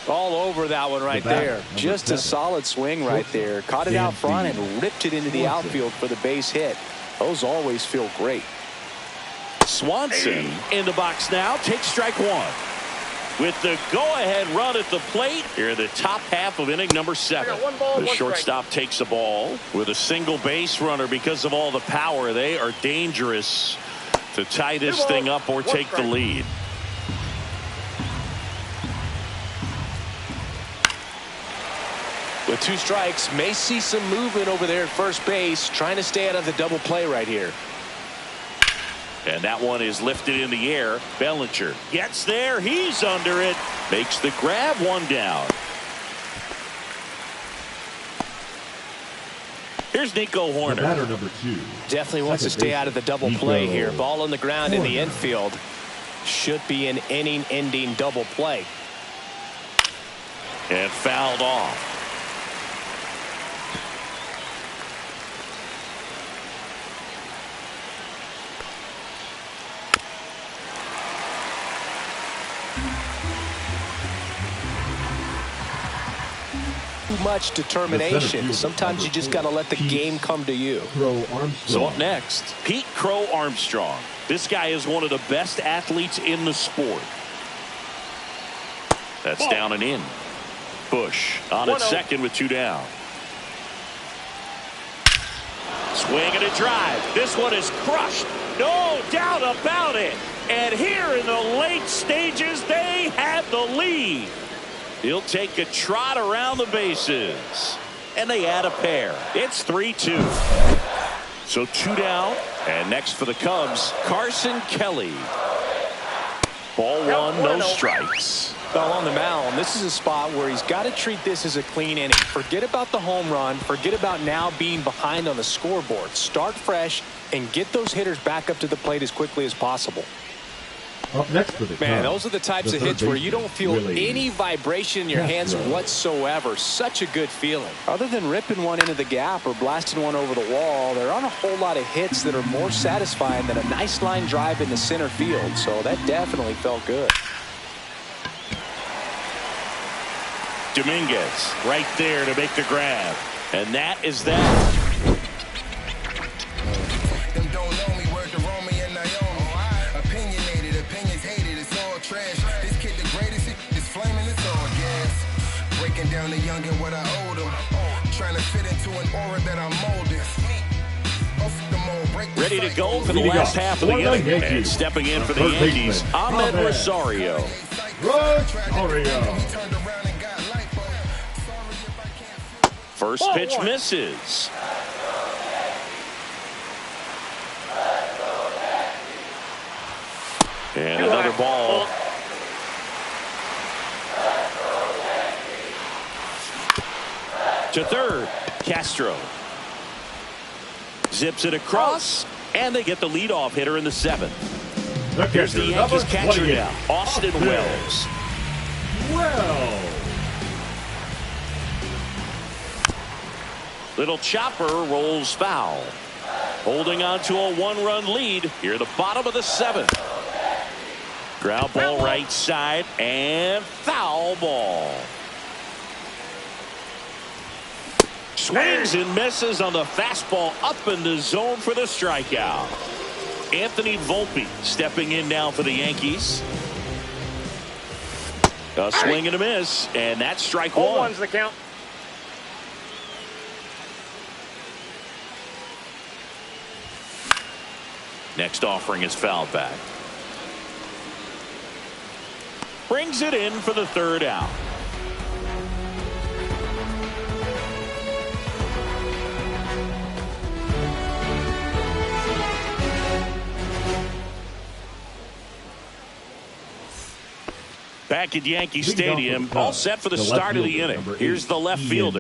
All over that one right there. Just a solid swing right there. Caught it out front and ripped it into the outfield for the base hit. Those always feel great. Swanson in the box now. Takes strike one. With the go-ahead run at the plate here in the top half of inning number 7. The shortstop takes a ball with a single base runner. Because of all the power, they are dangerous to tie this thing up or take the lead. With 2 strikes, may see some movement over there at first base, trying to stay out of the double play right here. And that one is lifted in the air. Bellinger gets there. He's under it. Makes the grab, one down. Here's Nico Hoerner. Batter number 2. Definitely wants to stay out of the double play here. Ball on the ground in the infield. Should be an inning-ending double play. And fouled off. Much determination. Sometimes you just got to let the game come to you. So up next, Pete Crow Armstrong. This guy is one of the best athletes in the sport. That's down and in. Busch on at second with 2 down. Swing and a drive. This one is crushed. No doubt about it. And here in the late stages, they have the lead. He'll take a trot around the bases. And they add a pair. It's 3-2. So 2 down. And next for the Cubs, Carson Kelly. Ball 1, no strikes. Well, on the mound, this is a spot where he's got to treat this as a clean inning. Forget about the home run. Forget about now being behind on the scoreboard. Start fresh and get those hitters back up to the plate as quickly as possible. Up next for the Man, Cubs, those are the types of hits where you don't feel any vibration in your hands whatsoever. Such a good feeling. Other than ripping one into the gap or blasting one over the wall, there aren't a whole lot of hits that are more satisfying than a nice line drive in the center field. So that definitely felt good. Dominguez right there to make the grab. And that is that. Down the young and what I owed him. Trying to fit into an aura that I'm molding. Ready to go for the last half of the inning. And stepping in for the Yankees, Ahmed Rosario. First pitch misses. And another ball. To third, Castro. Zips it across, and they get the leadoff hitter in the 7th. Here's the Yankees catcher now, Austin Wells. Little chopper rolls foul. Holding on to a 1-run lead here at the bottom of the 7th. Ground ball right side, and foul ball. Swings and misses on the fastball up in the zone for the strikeout. Anthony Volpe stepping in now for the Yankees. A swing and a miss, and that's strike one. 0-1's the count. Next offering is fouled back. Brings it in for the third out. Back at Yankee Stadium, all set for the start of the inning. Here's the left fielder.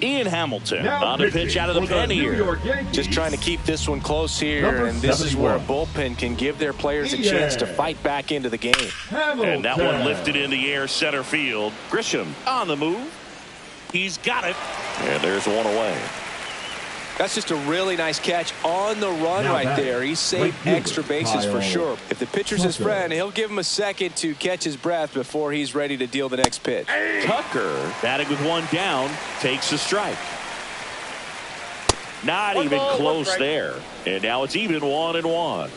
Ian Hamilton on a pitch out of the pen here. Just trying to keep this one close here, and this is where a bullpen can give their players a chance to fight back into the game. And that one lifted in the air center field. Grisham on the move. He's got it. And there's one away. That's just a really nice catch on the run right there. He saved extra bases for sure. If the pitcher's his friend, he'll give him a second to catch his breath before he's ready to deal the next pitch. Tucker, batting with one down, takes a strike. Not even close there. And now it's even 1-1.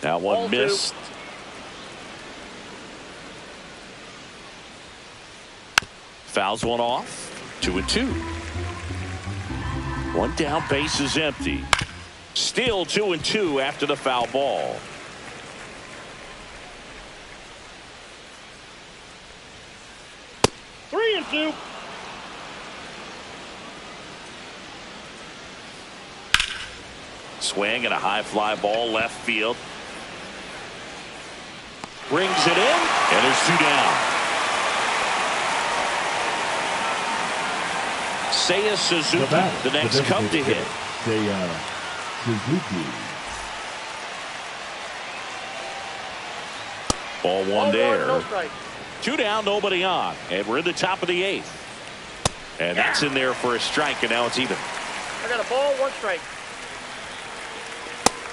That one missed. Fouls one off. 2-2. One down, base is empty. Still 2-2 after the foul ball. 3-2. Swing and a high fly ball left field. Brings it in, and there's two down. Seiya Suzuki, the next Cub to hit. Seiya Suzuki. Ball one there. No strike. Two down, nobody on. And we're in the top of the eighth. And that's in there for a strike, and now it's even. I got a ball, one strike.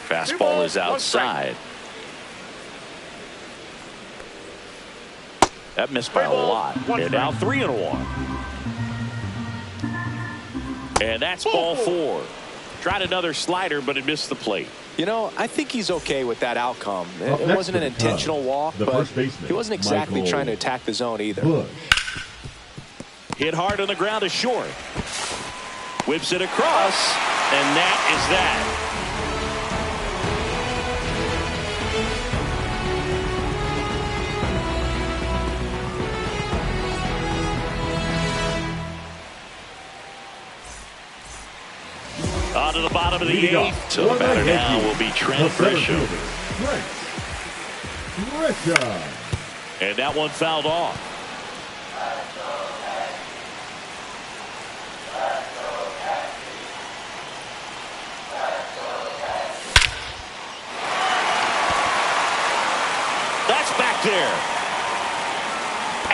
Fastball is outside. That missed by a lot. And now 3-1. And that's ball four. Tried another slider, but it missed the plate. You know, I think he's okay with that outcome. It wasn't an intentional walk, but he wasn't exactly trying to attack the zone either. Hit hard on the ground to short. Whips it across, and that is that. On to the bottom of the eighth. So the batter now will be Trent Grisham. And that one fouled off. That's back there.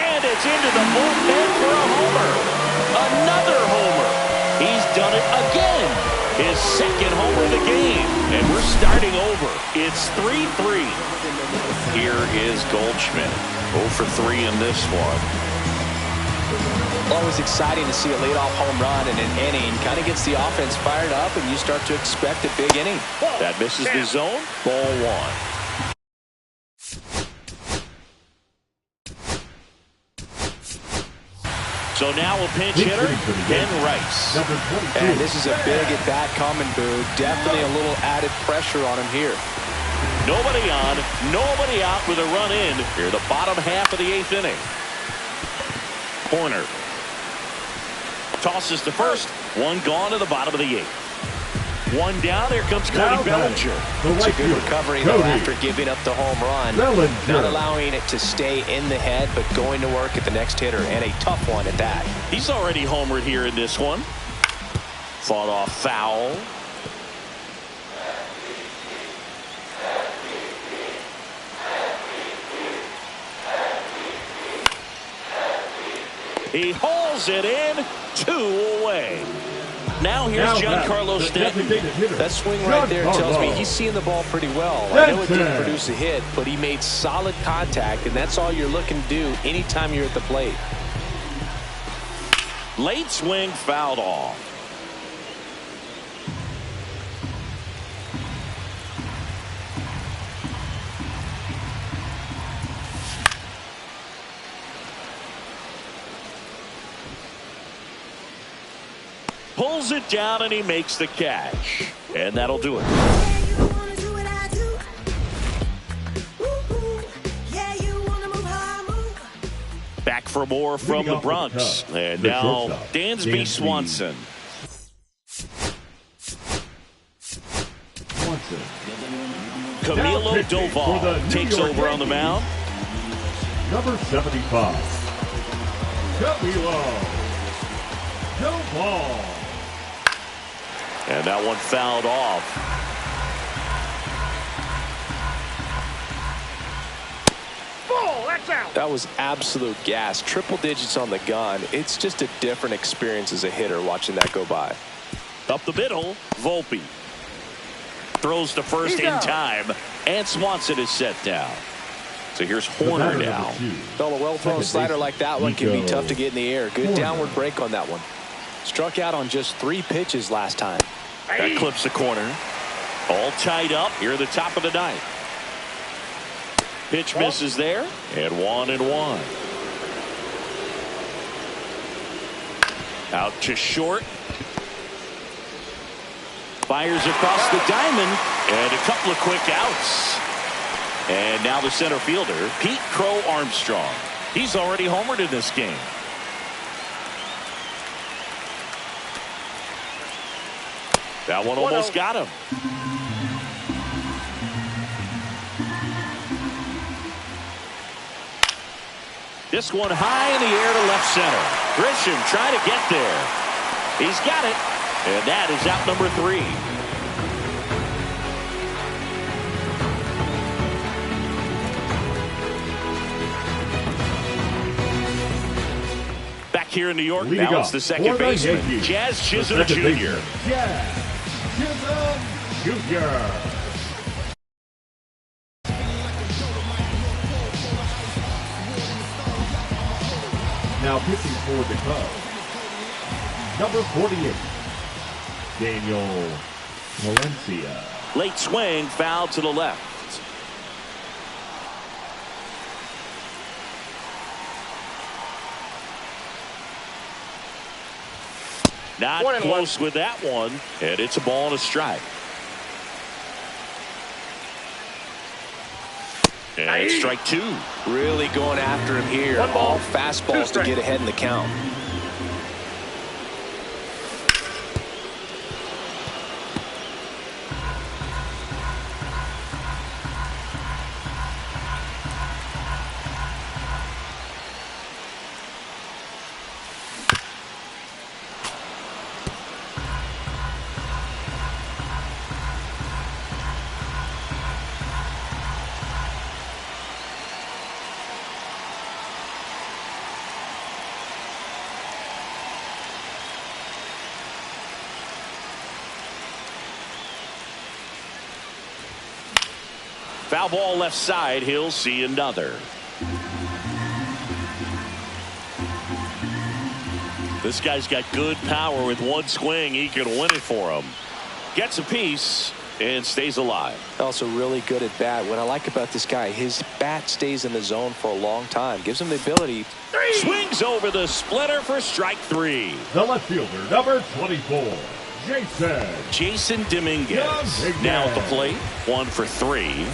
And it's into the bullpen for a homer. Another homer. He's done it again. His second homer of the game. And we're starting over. It's 3-3. Here is Goldschmidt. 0 for 3 in this one. Always exciting to see a leadoff home run in an inning. Kind of gets the offense fired up, and you start to expect a big inning. That misses the zone. Ball one. So now a pinch hitter, Ben Rice. And this is a big at-bat coming, Boo. Definitely a little added pressure on him here. Nobody on, nobody out with a run in here, the bottom half of the eighth inning. Corner. Tosses to first. One gone to the bottom of the eighth. One down. There comes Cody Bellinger. It's a good recovery, though, after giving up the home run. Not allowing it to stay in the head, but going to work at the next hitter, and a tough one at that. He's already homered here in this one. Fought off foul. He hauls it in, 2 away. Now here's Giancarlo Stanton. That swing right there tells me he's seeing the ball pretty well. I know it didn't produce a hit, but he made solid contact, and that's all you're looking to do anytime you're at the plate. Late swing fouled off. Pulls it down and he makes the catch. And that'll do it. Back for more from the Bronx. And now Dansby Swanson. Camilo Doval takes over on the mound. Number 75. Camilo Doval. And that one fouled off. That was absolute gas. Triple digits on the gun. It's just a different experience as a hitter watching that go by. Up the middle, Volpe. Throws to first in time, and Swanson is set down. So here's Horner now. Well, a well-thrown slider like that one can be tough to get in the air. Good downward break on that one. Struck out on just 3 pitches last time. That clips the corner. All tied up here at the top of the ninth. Pitch misses there, and 1-1. Out to short. Fires across the diamond, and a couple of quick outs. And now the center fielder, Pete Crow Armstrong. He's already homered in this game. That one almost got him. This one high in the air to left center. Grisham trying to get there. He's got it. And that is out number 3. Back here in New York, now it's the second baseman, Jazz Chisholm Jr. Jazz Chisholm Jr. Now pitching for the Cubs, number 48, Daniel Valencia. Late swing, foul to the left. Not close with that one, and it's a ball and a strike. And it's strike 2. Really going after him here. All fastballs to get ahead in the count. Foul ball left side. He'll see another. This guy's got good power. With one swing, he can win it for him. Gets a piece and stays alive. Also really good at bat. What I like about this guy, his bat stays in the zone for a long time. Gives him the ability. Swings over the splitter for strike 3. The left fielder, number 24. Jason Dominguez. Now at the plate, 1 for 3.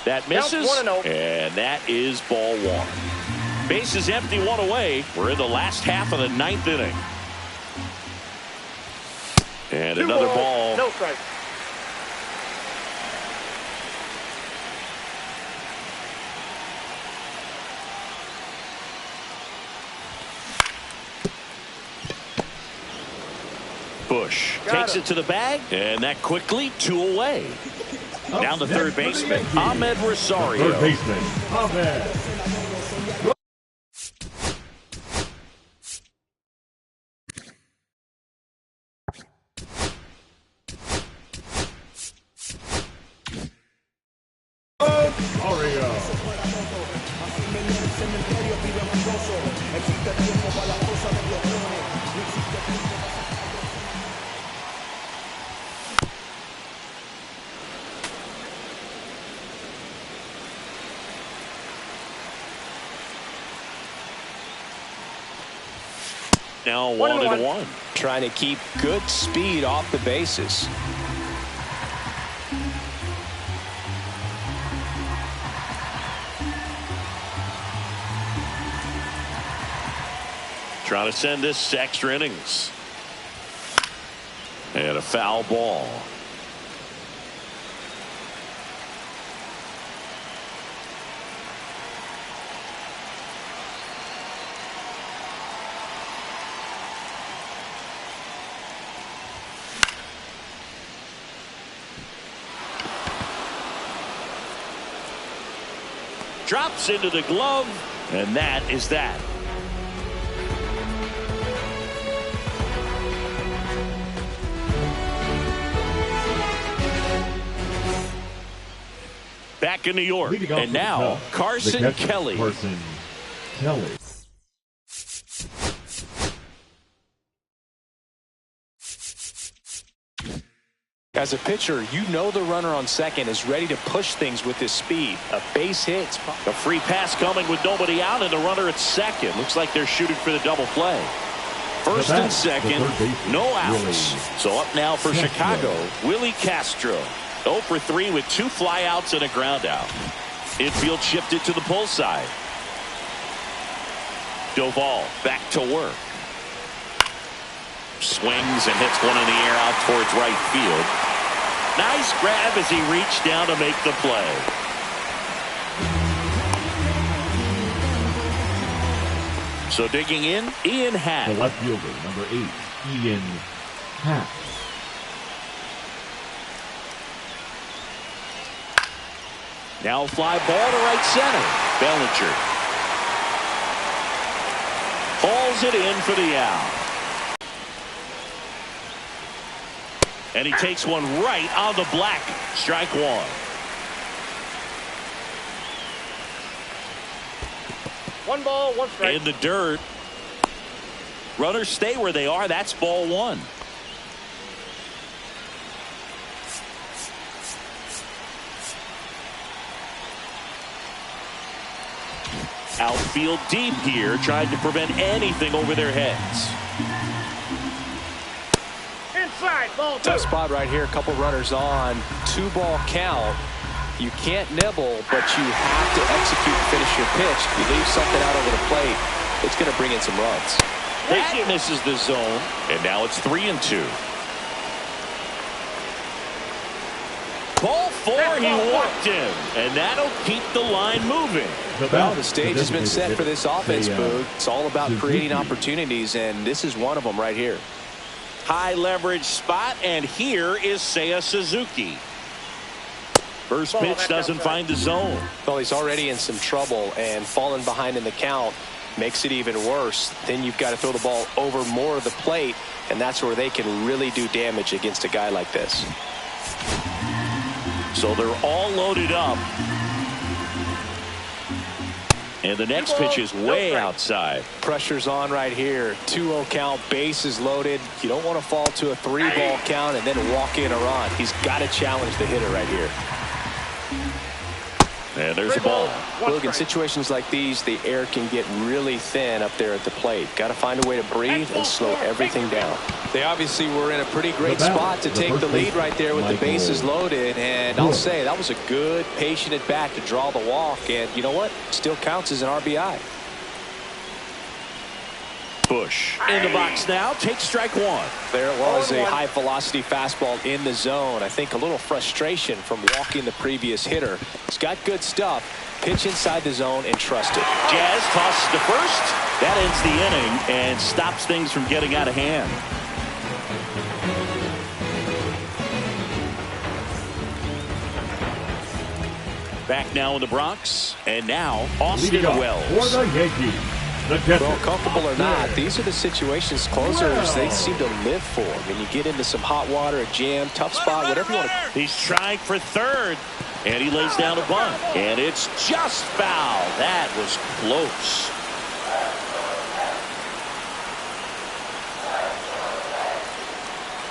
That misses, and that is ball 1. Base is empty, 1 away. We're in the last half of the 9th inning. And another ball. No strike. Bush takes it to the bag, and that quickly 2 away. Down to third baseman, Ahmed Rosario. Third baseman, Ahmed. Now 1-1. Trying to keep good speed off the bases. Trying to send this to extra innings. And a foul ball. Drops into the glove, and that is that. Back in New York, and now Carson Kelly. Carson Kelly. As a pitcher, you know the runner on second is ready to push things with his speed. A base hit. A free pass coming with nobody out, and the runner at second. Looks like they're shooting for the double play. First and second, no outs. So up now for Chicago, Willie Castro. 0 for 3 with 2 flyouts and a ground out. Infield shifted to the pull side. Doval back to work. Swings and hits one in the air out towards right field. Nice grab as he reached down to make the play. So digging in, Ian Happ. The left fielder, number 8, Ian Happ. Now fly ball to right center. Bellinger hauls it in for the out. And he takes one right on the black. Strike one. One ball, one strike. In the dirt. Runners stay where they are. That's ball one. Outfield deep here, trying to prevent anything over their heads. Inside, ball two. Tough spot right here. A couple runners on. 2-ball count. You can't nibble, but you have to execute and finish your pitch. You leave something out over the plate, it's going to bring in some runs. That misses the zone, and now it's 3-2. Ball 4, he walked in, and that'll keep the line moving. Well, the stage has been set for this offense, Boog. It's all about creating opportunities, and this is one of them right here. High leverage spot, and here is Seiya Suzuki. First pitch doesn't find the zone. Well, he's already in some trouble, and falling behind in the count makes it even worse. Then you've got to throw the ball over more of the plate, and that's where they can really do damage against a guy like this. So they're all loaded up. And the next pitch is way outside. Pressure's on right here. 2-0 count, bases loaded. You don't want to fall to a 3-ball count and then walk in a run. He's got to challenge the hitter right here. And there's a ball. Look, in situations like these, the air can get really thin up there at the plate. Got to find a way to breathe and slow everything down. They obviously were in a pretty great spot to take the lead right there with the bases loaded. And I'll say that was a good, patient at bat to draw the walk. And you know what? Still counts as an RBI. Bush in the box now. Takes strike one. There it was, a high-velocity fastball in the zone. I think a little frustration from walking the previous hitter. He's got good stuff. Pitch inside the zone and trust it. Jazz tosses to first. That ends the inning and stops things from getting out of hand. Back now in the Bronx, and now Austin Leading off Wells. for the Yankees, the catcher. Well, comfortable or not, these are the situations closers they seem to live for. When you get into some hot water, a jam, tough spot, whatever you want to. He's trying for third, and he lays down a bunt, and it's just foul. That was close.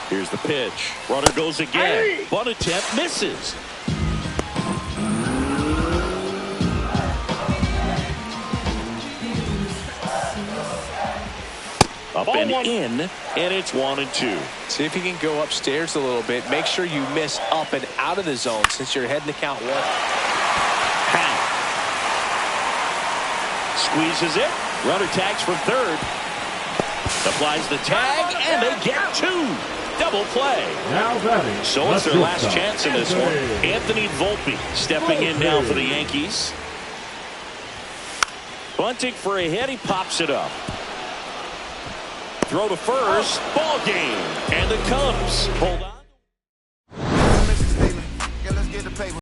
Here's the pitch. Runner goes again. Bunt attempt misses. Up and in, and it's 1-2. See if you can go upstairs a little bit. Make sure you miss up and out of the zone since you're heading to count one. Pound. Squeezes it. Runner tags for third. Applies the tag, and they get two. Double play. Now batting. So it's their last chance in this one. Anthony Volpe stepping in now for the Yankees. Bunting for a hit. He pops it up. Throw to first. Ball game. And the Cubs hold on.